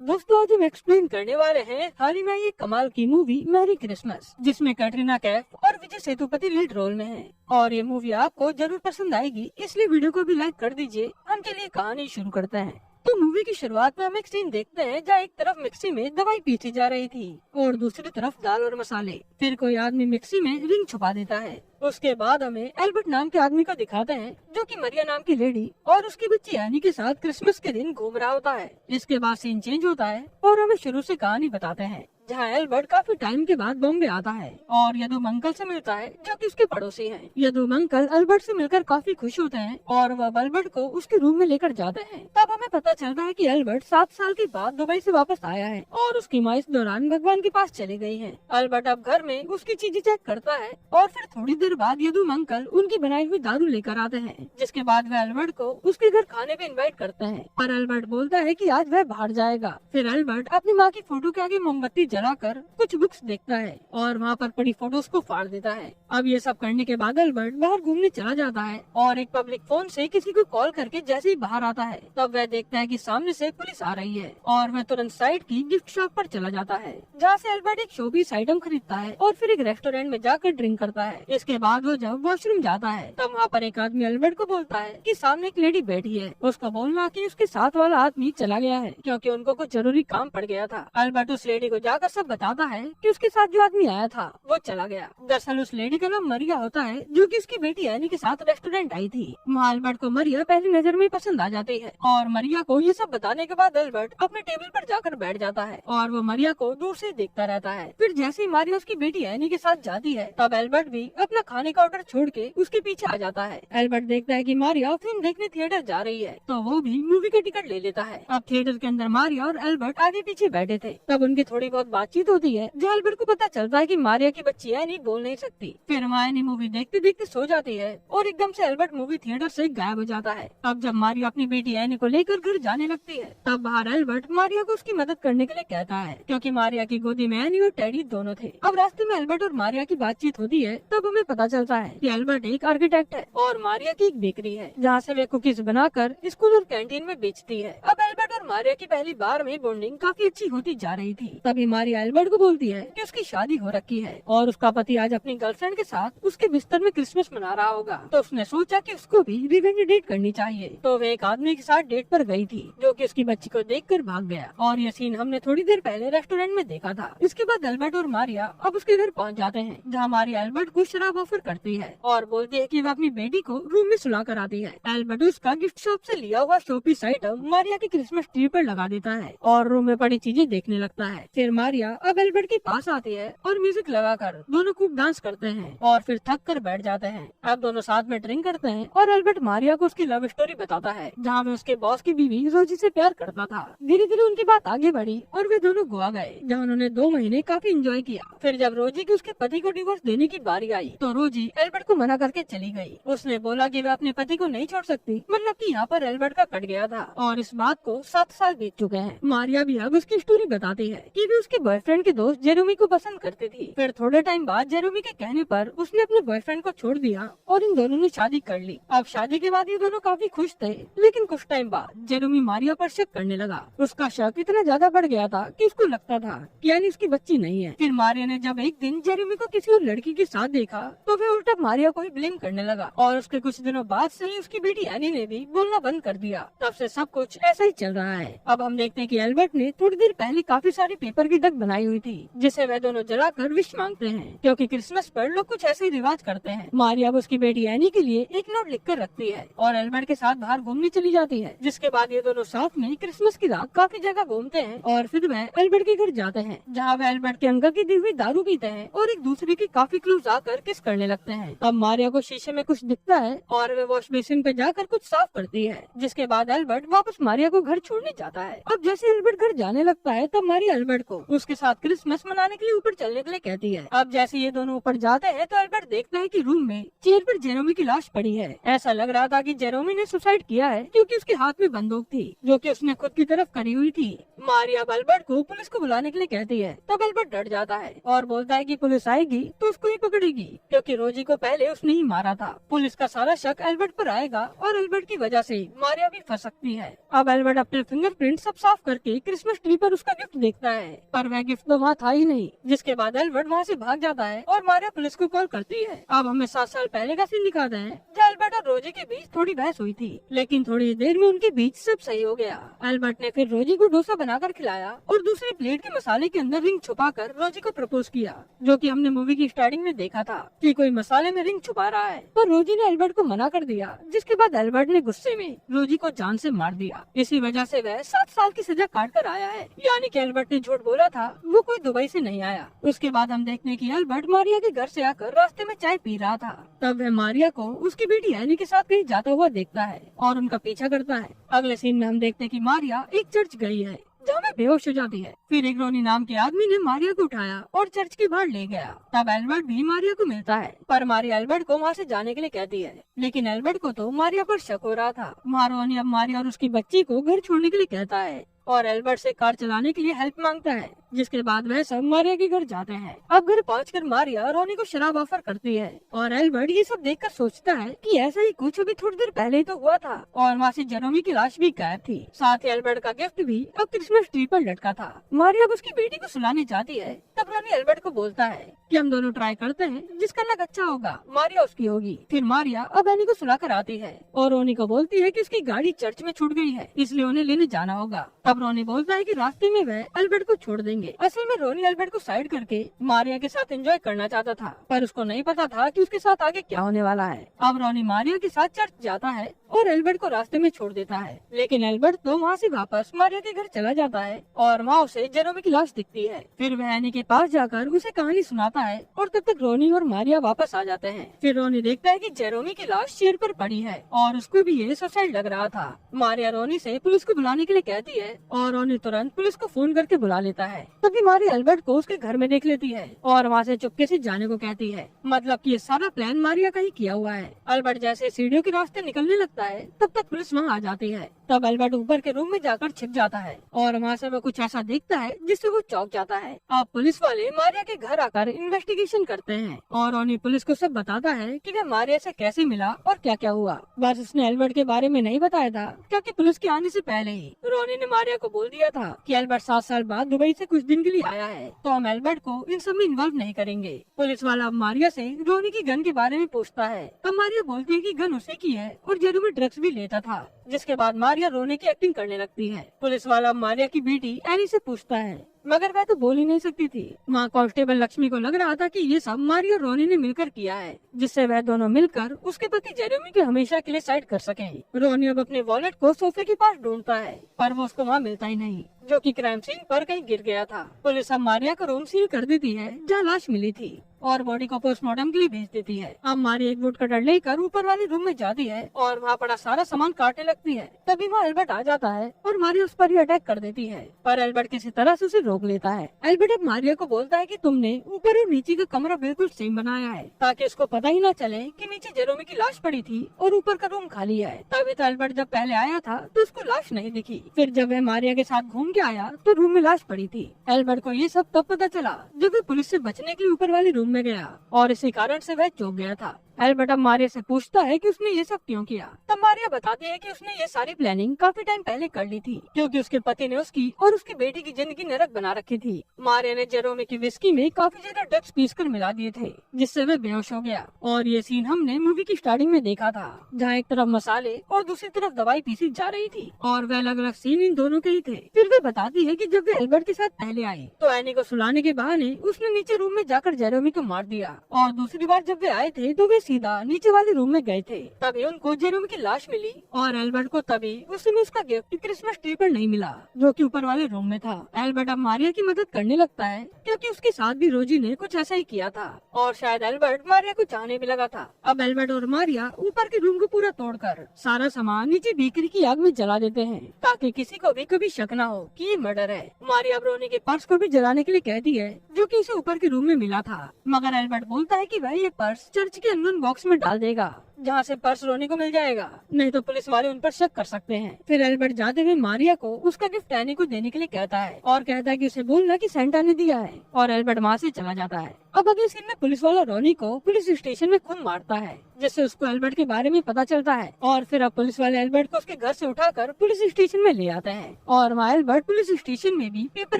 दोस्तों आज हम एक्सप्लेन करने वाले हैं हाल ही में ये कमाल की मूवी मैरी क्रिसमस, जिसमें कैटरीना कैफ और विजय सेतुपति लीड रोल में हैं। और ये मूवी आपको जरूर पसंद आएगी, इसलिए वीडियो को भी लाइक कर दीजिए। हम चलिए कहानी शुरू करते हैं। तो मूवी की शुरुआत में हम एक सीन देखते हैं जहाँ एक तरफ मिक्सी में दवाई पीसी जा रही थी और दूसरी तरफ दाल और मसाले। फिर कोई आदमी मिक्सी में रिंग छुपा देता है। उसके बाद हमें एल्बर्ट नाम के आदमी को दिखाते हैं जो कि मरिया नाम की लेडी और उसकी बच्ची एनी के साथ क्रिसमस के दिन घूम रहा होता है। इसके बाद सीन चेंज होता है और हमें शुरू से कहानी बताते हैं, जहाँ एल्बर्ट काफी टाइम के बाद बॉम्बे आता है और यदुम अंकल से मिलता है जो कि उसके पड़ोसी हैं। यदुम अंकल एल्बर्ट से मिलकर काफी खुश होते हैं और वह एल्बर्ट को उसके रूम में लेकर जाते हैं। तब हमें पता चलता है कि एल्बर्ट 7 साल के बाद दुबई से वापस आया है और उसकी माँ इस दौरान भगवान के पास चली गई है। एल्बर्ट अब घर में उसकी चीजें चेक करता है और फिर थोड़ी देर बाद यदुम अंकल उनकी बनाई हुई दारू लेकर आते हैं, जिसके बाद वह एल्बर्ट को उसके घर खाने पे इनवाइट करते हैं। पर एल्बर्ट बोलता है कि आज वह बाहर जाएगा। फिर एल्बर्ट अपनी माँ की फोटो के आगे मोमबत्ती जलाकर कुछ बुक्स देखता है और वहाँ पर पड़ी फोटोज को फाड़ देता है। अब ये सब करने के बाद एल्बर्ट बाहर घूमने चला जाता है और एक पब्लिक फोन से किसी को कॉल करके जैसे ही बाहर आता है तब वह देखता है कि सामने से पुलिस आ रही है और वह तुरंत साइड की गिफ्ट शॉप पर चला जाता है, जहाँ से एल्बर्ट एक शोपीस आइटम खरीदता है और फिर एक रेस्टोरेंट में जाकर ड्रिंक करता है। इसके बाद वो जब वॉशरूम जाता है तब वहाँ पर एक आदमी एल्बर्ट को बोलता है कि सामने एक लेडी बैठी है। उसका बोलना कि उसके साथ वाला आदमी चला गया है क्योंकि उनको कुछ जरूरी काम पड़ गया था। एल्बर्ट उस लेडी को जाकर सब बताता है कि उसके साथ जो आदमी आया था वो चला गया। दरअसल उस लेडी का नाम मरिया होता है जो कि उसकी बेटी एनी के साथ रेस्टोरेंट आई थी। वहाँ एल्बर्ट को मरिया पहली नजर में पसंद आ जाती है और मरिया को ये सब बताने के बाद एल्बर्ट अपने टेबल पर जाकर बैठ जाता है और वो मरिया को दूर से देखता रहता है। फिर जैसे ही मरिया उसकी बेटी एनी के साथ जाती है तब एल्बर्ट भी अपना खाने का ऑर्डर छोड़ के उसके पीछे आ जाता है। एल्बर्ट देखता है कि मारिया फिल्म देखने थिएटर जा रही है तो वो भी मूवी का टिकट ले लेता है। अब थिएटर के अंदर मारिया और एल्बर्ट आगे पीछे बैठे थे। तब उनकी थोड़ी बहुत बातचीत होती है जहाँ एल्बर्ट को पता चलता है कि मारिया की बच्ची एनी बोल नहीं सकती। फिर एनी मूवी देखते देखते सो जाती है और एकदम से एल्बर्ट मूवी थिएटर से गायब हो जाता है। अब जब मारिया अपनी बेटी एनी को लेकर घर जाने लगती है तब बाहर एल्बर्ट मारिया को उसकी मदद करने के लिए कहता है क्योंकि मारिया की गोदी में एनी और टेडी दोनों थे। अब रास्ते में एल्बर्ट और मारिया की बातचीत होती है तब हमें पता चलता है कि एल्बर्ट एक आर्किटेक्ट है और मारिया की एक बेकरी है जहाँ से वे कुकीज बनाकर स्कूल और कैंटीन में बेचती है। अब एल्बर्ट और मारिया की पहली बार में बॉन्डिंग काफी अच्छी होती जा रही थी। तभी मारिया एल्बर्ट को बोलती है कि उसकी शादी हो रखी है और उसका पति आज अपनी गर्लफ्रेंड के साथ उसके बिस्तर में क्रिसमस मना रहा होगा। तो उसने सोचा कि उसको भी रिवेंज डेट करनी चाहिए। तो वे एक आदमी के साथ डेट पर गई थी जो कि उसकी बच्ची को देखकर भाग गया और यह सीन हमने थोड़ी देर पहले रेस्टोरेंट में देखा था। इसके बाद एल्बर्ट और मारिया अब उसके घर पहुंच जाते हैं जहाँ मारिया एल्बर्ट को शराब ऑफर करती है और बोलती है कि वह अपनी बेटी को रूम में सुला कर आती है। एल्बर्ट उसका गिफ्ट शॉप से लिया हुआ शोपीस आइटम मारिया की क्रिसमस ट्री पर लगा देता है और रूम में पड़ी चीजें देखने लगता है। फिर मारिया अब एल्बर्ट के पास आती है और म्यूजिक लगाकर दोनों खूब डांस करते हैं और फिर थक कर बैठ जाते हैं। अब दोनों साथ में ड्रिंक करते हैं और एल्बर्ट मारिया को उसकी लव स्टोरी बताता है जहाँ में उसके बॉस की बीवी रोजी से प्यार करता था। धीरे धीरे उनकी बात आगे बढ़ी और वे दोनों गोवा गए जहाँ उन्होंने 2 महीने काफी एंजॉय किया। फिर जब रोजी की उसके पति को डिवोर्स देने की बारी आई तो रोजी एल्बर्ट को मना करके चली गई। उसने बोला कि वह अपने पति को नहीं छोड़ सकती, मतलब कि यहाँ पर एल्बर्ट का कट गया था और इस बात को 7 साल बीत चुके हैं। मारिया भी अब उसकी स्टोरी बताती है कि वे उसके बॉयफ्रेंड के दोस्त जेरोमी को पसंद करती थी। फिर थोड़े टाइम बाद जेरोमी के कहने पर उसने अपने बॉयफ्रेंड को छोड़ दिया और इन दोनों ने शादी कर ली। अब शादी के बाद ये दोनों काफी खुश थे, लेकिन कुछ टाइम बाद जेरोमी मारिया पर शक करने लगा। उसका शक इतना ज्यादा बढ़ गया था कि उसको लगता था कि यानी उसकी बच्ची नहीं है। फिर मारिया ने जब एक दिन जेरोमी को किसी और लड़की के साथ देखा तो वह उल्टा मारिया को ही ब्लेम करने लगा और उसके कुछ दिनों बाद से ही उसकी बेटी एनी ने भी बोलना बंद कर दिया। तब से सब कुछ ऐसा ही चल रहा है। अब हम देखते हैं कि एल्बर्ट ने थोड़ी देर पहले काफी सारी पेपर की डक बनाई हुई थी जिसे वह दोनों जलाकर विश मांगते हैं क्योंकि क्रिसमस पर लोग कुछ ऐसे ही रिवाज करते हैं। मारिया अब उसकी बेटी एनी के लिए एक नोट लिखकर रखती है और एल्बर्ट के साथ बाहर घूमने चली जाती है, जिसके बाद ये दोनों साथ में क्रिसमस की रात काफी जगह घूमते हैं और फिर वह एल्बर्ट के घर जाते हैं जहाँ वह एल्बर्ट के अंकल की दी हुई दारू पीते हैं और एक दूसरे की काफी क्लोज आकर किस करने लगते हैं। अब मारिया को शीशे में कुछ दिखता है और वह वॉश बेसिन पे जाकर कुछ साफ करती है, जिसके बाद एल्बर्ट वापस मारिया को घर छोड़ने जाता है। अब जैसे एल्बर्ट घर जाने लगता है तब मारिया एल्बर्ट को उसके साथ क्रिसमस मनाने के लिए ऊपर चलने के लिए कहती है। अब जैसे ये दोनों ऊपर जाते हैं तो एल्बर्ट देखता है कि रूम में चेयर पर जेरोमी की लाश पड़ी है। ऐसा लग रहा था कि जेरोमी ने सुसाइड किया है क्योंकि उसके हाथ में बंदूक थी जो कि उसने खुद की तरफ करी हुई थी। मारिया एल्बर्ट को पुलिस को बुलाने के लिए कहती है तब एल्बर्ट डर जाता है और बोलता है कि पुलिस आएगी तो उसको ही पकड़ेगी क्योंकि रोजी को पहले उसने ही मारा था। पुलिस का सारा शक एल्बर्ट पर आएगा और एल्बर्ट की वजह से मारिया भी फंस सकती है। अब एल्बर्ट अपने फिंगरप्रिंट सब साफ करके क्रिसमस ट्री पर उसका गिफ्ट देखता है, पर वह गिफ्ट तो वहाँ था ही नहीं। जिसके बाद एल्बर्ट वहाँ से भाग जाता है और मारिया पुलिस को कॉल करती है। अब हमें 7 साल पहले का सीन दिखाते हैं जहाँ एल्बर्ट और रोजी के बीच थोड़ी बहस हुई थी, लेकिन थोड़ी देर में उनके बीच सब सही हो गया। एल्बर्ट ने फिर रोजी को डोसा बनाकर खिलाया और दूसरी प्लेट के मसाले के अंदर रिंग छुपाकर रोजी को प्रपोज किया, जो कि हमने मूवी की स्टार्टिंग में देखा था कि कोई मसाले में रिंग छुपा रहा है, पर रोजी ने एल्बर्ट को मना कर दिया। जिसके बाद एल्बर्ट ने गुस्से में रोजी को जान से मार दिया। इसी वजह से वह 7 साल की सजा काट कर आया है, यानी कि एल्बर्ट ने झूठ बोला था, वो कोई दुबई से नहीं आया। उसके बाद हम देखने की एल्बर्ट मारिया के घर से आकर रास्ते में चाय पी रहा था। तब वह मारिया को उसकी बेटी एनी के साथ कहीं जाता हुआ देखता है और उनका पीछा करता है। अगले सीन में हम देखते हैं कि मारिया एक चर्च गई है जहाँ में बेहोश हो जाती है। फिर एक रोनी नाम के आदमी ने मारिया को उठाया और चर्च के बाहर ले गया। तब एल्बर्ट भी मारिया को मिलता है, पर मारिया एल्बर्ट को वहाँ से जाने के लिए कहती है, लेकिन एल्बर्ट को तो मारिया पर शक हो रहा था। रोनी अब मारिया और उसकी बच्ची को घर छोड़ने के लिए कहता है और एल्बर्ट से कार चलाने के लिए हेल्प मांगता है। जिसके बाद वह सब मारिया के घर जाते हैं। अब घर पहुंचकर मारिया रोनी को शराब ऑफर करती है और एल्बर्ट ये सब देखकर सोचता है कि ऐसा ही कुछ अभी थोड़ी देर पहले ही तो हुआ था और वहाँ से जेरोमी की लाश भी गायब थी। साथ ही एल्बर्ट का गिफ्ट भी अब क्रिसमस ट्री पर लटका था। मारिया अब उसकी बेटी को सुलाने चाहती है, तब रोनी एल्बर्ट को बोलता है कि हम दोनों ट्राई करते हैं, जिसका लक अच्छा होगा मारिया उसकी होगी। फिर मारिया अब एनी को सुलाकर आती है और रोनी को बोलती है कि उसकी गाड़ी चर्च में छूट गई है, इसलिए उन्हें लेने जाना होगा। तब रोनी बोलता है कि रास्ते में वह एल्बर्ट को छोड़ देंगे। असल में रोनी एल्बर्ट को साइड करके मारिया के साथ एंजॉय करना चाहता था, पर उसको नहीं पता था कि उसके साथ आगे क्या होने वाला है। अब रोनी मारिया के साथ चर्च जाता है और एल्बर्ट को रास्ते में छोड़ देता है, लेकिन एल्बर्ट तो वहाँ से वापस मारिया के घर चला जाता है और वहाँ उसे जेरोमी की लाश दिखती है। फिर वह एनी के पास जाकर उसे कहानी सुनाता है और तब तक रोनी और मारिया वापस आ जाते हैं। फिर रोनी देखता है कि जेरोमी की लाश चेयर पर पड़ी है और उसको भी ये सुसाइड लग रहा था। मारिया रोनी से पुलिस को बुलाने के लिए कहती है और रोनी तुरंत पुलिस को फोन करके बुला लेता है। तभी मारिया एल्बर्ट को उसके घर में देख लेती है और वहाँ से चुपके से जाने को कहती है, मतलब कि ये सारा प्लान मारिया का ही किया हुआ है। एल्बर्ट जैसे सीढ़ियों के रास्ते निकलने लगता है, तब तक पुलिस वहाँ आ जाती है। तब एल्बर्ट ऊपर के रूम में जाकर छिप जाता है और वहाँ से वो कुछ ऐसा देखता है जिससे वो चौंक जाता है। अब पुलिस वाले मारिया के घर आकर इन्वेस्टिगेशन करते हैं और रोनी पुलिस को सब बताता है कि वह मारिया से कैसे मिला और क्या क्या हुआ। बस उसने एल्बर्ट के बारे में नहीं बताया था, क्योंकि पुलिस के आने से पहले ही रोनी ने मारिया को बोल दिया था कि एल्बर्ट 7 साल बाद दुबई से कुछ दिन के लिए आया है, तो हम एल्बर्ट को इन सब में इन्वॉल्व नहीं करेंगे। पुलिस वाला अब मारिया से रोनी की गन के बारे में पूछता है। तब मारिया बोलती है कि गन उसे की है और जेरोमी ड्रग्स भी लेता था। जिसके बाद मारिया रोने की एक्टिंग करने लगती है। पुलिस वाला मारिया की बेटी एनी से पूछता है, मगर वह तो बोल ही नहीं सकती थी। वहाँ कांस्टेबल लक्ष्मी को लग रहा था कि ये सब मारिया और रोनी ने मिलकर किया है, जिससे वह दोनों मिलकर उसके पति जेरोमी को हमेशा के लिए साइड कर सके। रोनी अब अपने वॉलेट को सोफे के पास ढूंढता है, पर वो उसको वहाँ मिलता ही नहीं, जो कि क्राइम सीन पर कहीं गिर गया था। पुलिस अब मारिया का रूम सील कर देती है जहाँ लाश मिली थी और बॉडी को पोस्टमार्टम के लिए भेज देती है। अब मारिया एक वुड कटर लेकर ऊपर वाले रूम में जाती है और वहाँ पड़ा सारा सामान काटने लगती है। तभी वहाँ एल्बर्ट आ जाता है और मारिया उस पर ही अटैक कर देती है, पर एल्बर्ट किसी तरह से उसे रोक लेता है। एल्बर्ट अब मारिया को बोलता है कि तुमने ऊपर और नीचे का कमरा बिल्कुल सेम बनाया है, ताकि उसको पता ही न चले कि नीचे जेरोमी की लाश पड़ी थी और ऊपर का रूम खाली है। तभी तो एल्बर्ट जब पहले आया था तो उसको लाश नहीं दिखी। फिर जब वह मारिया के साथ घूम के आया तो रूम में लाश पड़ी थी। एल्बर्ट को ये सब तब पता चला जब वह पुलिस से बचने के लिए ऊपर वाले रूम में गया और इसी कारण से वह चौंक गया था। एल्बर्ट अब मारिया से पूछता है कि उसने ये सब क्यों किया। तब मारिया बताती है कि उसने ये सारी प्लानिंग काफी टाइम पहले कर ली थी, क्योंकि उसके पति ने उसकी और उसकी बेटी की जिंदगी नरक बना रखी थी। मारिया ने जेरोमी की विस्की में काफी ज्यादा ड्रग्स पीसकर मिला दिए थे, जिससे वह बेहोश हो गया। और ये सीन हमने मूवी की स्टार्टिंग में देखा था, जहाँ एक तरफ मसाले और दूसरी तरफ दवाई पीसी जा रही थी और वह अलग अलग सीन इन दोनों के ही थे। फिर वे बताती है कि जब वे एल्बर्ट के साथ पहले आई तो एनी को सुलाने के बहाने उसने नीचे रूम में जाकर जेरोमी को मार दिया, और दूसरी बार जब वे आए थे तो वे सीधा नीचे वाले रूम में गए थे। तभी उनको जेरोमी की लाश मिली और एल्बर्ट को तभी उस समय उसका गिफ्ट क्रिसमस ट्री पर नहीं मिला, जो कि ऊपर वाले रूम में था। एल्बर्ट अब मारिया की मदद करने लगता है, क्योंकि उसके साथ भी रोजी ने कुछ ऐसा ही किया था और शायद एल्बर्ट मारिया को चाहने भी लगा था। अब एल्बर्ट और मारिया ऊपर के रूम को पूरा तोड़कर सारा सामान नीचे बेकरी की आग में जला देते हैं, ताकि किसी को भी कभी शक न हो कि ये मर्डर है। मारिया अब रोनी के पर्स को भी जलाने के लिए कहती है, जो कि उसे ऊपर के रूम में मिला था, मगर एल्बर्ट बोलता है कि वह ये पर्स चर्च के अननोन बॉक्स में डाल देगा, जहाँ से पर्स रोनी को मिल जाएगा, नहीं तो पुलिस वाले उन पर शक कर सकते हैं। फिर एल्बर्ट जाते हुए मारिया को उसका गिफ्ट एनी को देने के लिए कहता है और कहता है कि उसे बोलना कि सेंटा ने दिया है, और एल्बर्ट वहाँ से चला जाता है। अब अगले सीन में पुलिस वाला रोनी को पुलिस स्टेशन में खून मारता है, जिससे उसको एल्बर्ट के बारे में पता चलता है। और फिर अब पुलिस वाले एल्बर्ट को उसके घर से उठाकर पुलिस स्टेशन में ले आते हैं, और वहाँ एल्बर्ट पुलिस स्टेशन में भी पेपर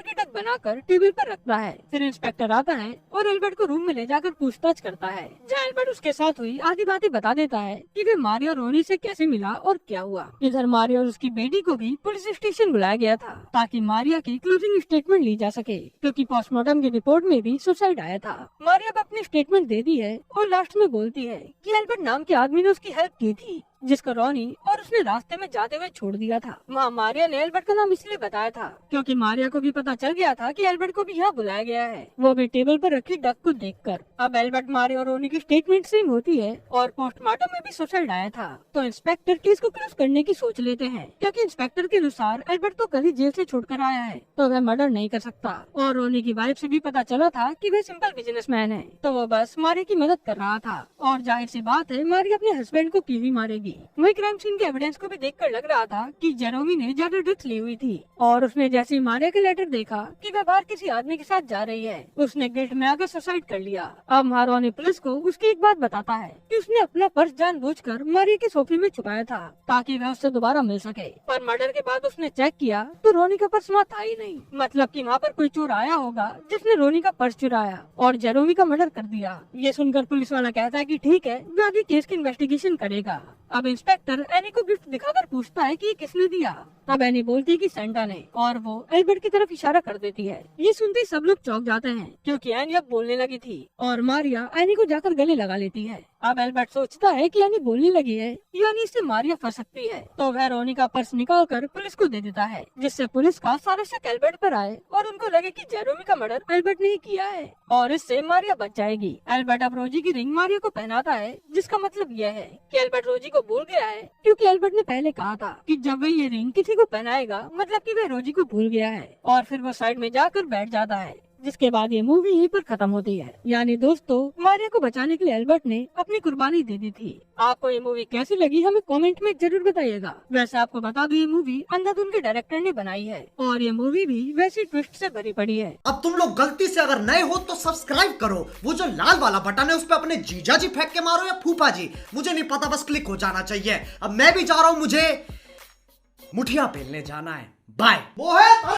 की डक बनाकर टेबल पर रखता है। फिर इंस्पेक्टर आता है और एल्बर्ट को रूम में ले जाकर पूछताछ करता है, जहाँ एल्बर्ट उसके साथ हुई आधी बातें बता देता है कि वे मारिया और रोनी से कैसे मिला और क्या हुआ। इधर मारिया और उसकी बेटी को भी पुलिस स्टेशन बुलाया गया था ताकि मारिया की क्लोजिंग स्टेटमेंट ली जा सके, क्योंकि पोस्टमार्टम की रिपोर्ट में भी सुसाइड आया था। मारिया अब अपनी स्टेटमेंट दे दी है और लास्ट में बोलती है कि एल्बर्ट नाम के आदमी ने उसकी हेल्प की थी, जिसका रोनी और उसने रास्ते में जाते हुए छोड़ दिया था। वहाँ मारिया ने एल्बर्ट का नाम इसलिए बताया था क्योंकि मारिया को भी पता चल गया था कि एल्बर्ट को भी यहाँ बुलाया गया है, वो भी टेबल पर रखी डक को देखकर। अब एल्बर्ट, मारिया और रोनी की स्टेटमेंट सेम होती है और पोस्टमार्टम में भी सुसाइड आया था, तो इंस्पेक्टर केस को क्लोज करने की सोच लेते हैं, क्योंकि इंस्पेक्टर के अनुसार एल्बर्ट तो कल ही जेल से छूटकर आया है, तो वह मर्डर नहीं कर सकता। और रोनी की वाइफ से भी पता चला था कि वह सिंपल बिजनेसमैन है, तो वो बस मारिया की मदद कर रहा था। और जाहिर सी बात है, मारिया अपने हस्बैंड को क्यों ही मारेगी। वही क्राइम सीन के एविडेंस को भी देखकर लग रहा था कि जेरोमी ने ज्यादा ड्रग्स ली हुई थी, और उसने जैसे ही मारिया के लेटर देखा कि वह बाहर किसी आदमी के साथ जा रही है, उसने गिल्ट में आकर सुसाइड कर लिया। अब मारोनी पुलिस को उसकी एक बात बताता है कि उसने अपना पर्स जानबूझकर मारिया के सोफे में छुपाया था ताकि वह उससे दोबारा मिल सके, पर मर्डर के बाद उसने चेक किया तो रोनी का पर्स वहाँ था ही नहीं। मतलब कि वहाँ पर कोई चोर आया होगा जिसने रोनी का पर्स चुराया और जेरोमी का मर्डर कर दिया। ये सुनकर पुलिस वाला कहता है कि ठीक है, वो आगे केस की इन्वेस्टिगेशन करेगा। अब इंस्पेक्टर एनी को गिफ्ट दिखाकर पूछता है कि ये किसने दिया। तब एनी बोलती है कि सेंटा ने, और वो एल्बर्ट की तरफ इशारा कर देती है। ये सुनते ही सब लोग चौंक जाते हैं क्योंकि एनी अब बोलने लगी थी और मारिया एनी को जाकर गले लगा लेती है। अब एल्बर्ट सोचता है कि एनी बोलने लगी है, यानी इससे मारिया फंस सकती है, तो वह रोनी का पर्स निकाल कर पुलिस को दे देता है, जिससे पुलिस का सारा शक एल्बर्ट पर आए और उनको लगे कि जेरोमी का मर्डर एल्बर्ट ने ही किया है, और इससे मारिया बच जाएगी। एल्बर्ट अब रोजी की रिंग मारिया को पहनाता है, जिसका मतलब यह है कि एल्बर्ट रोजी को भूल गया है, क्योंकि एल्बर्ट ने पहले कहा था कि जब वह ये रिंग किसी को पहनाएगा मतलब कि वह रोजी को भूल गया है। और फिर वो साइड में जाकर बैठ जाता है, जिसके बाद ये मूवी यहीं पर खत्म होती है। यानी दोस्तों, मारिया को बचाने के लिए एल्बर्ट ने अपनी कुर्बानी दे दी थी। आपको ये मूवी कैसी लगी हमें कमेंट में जरूर बताइएगा। वैसे आपको बता दूं, ये मूवी अंधाधुन के डायरेक्टर ने बनाई है और ये मूवी भी वैसी ट्विस्ट से भरी पड़ी है। अब तुम लोग गलती से अगर नए हो तो सब्सक्राइब करो, वो जो लाल वाला बटन है उस पर अपने जीजा जी फेंक के मारो या फूफा जी, मुझे नहीं पता, बस क्लिक हो जाना चाहिए। अब मैं भी जा रहा हूँ, मुझे मुठिया पेलने जाना है। बाय।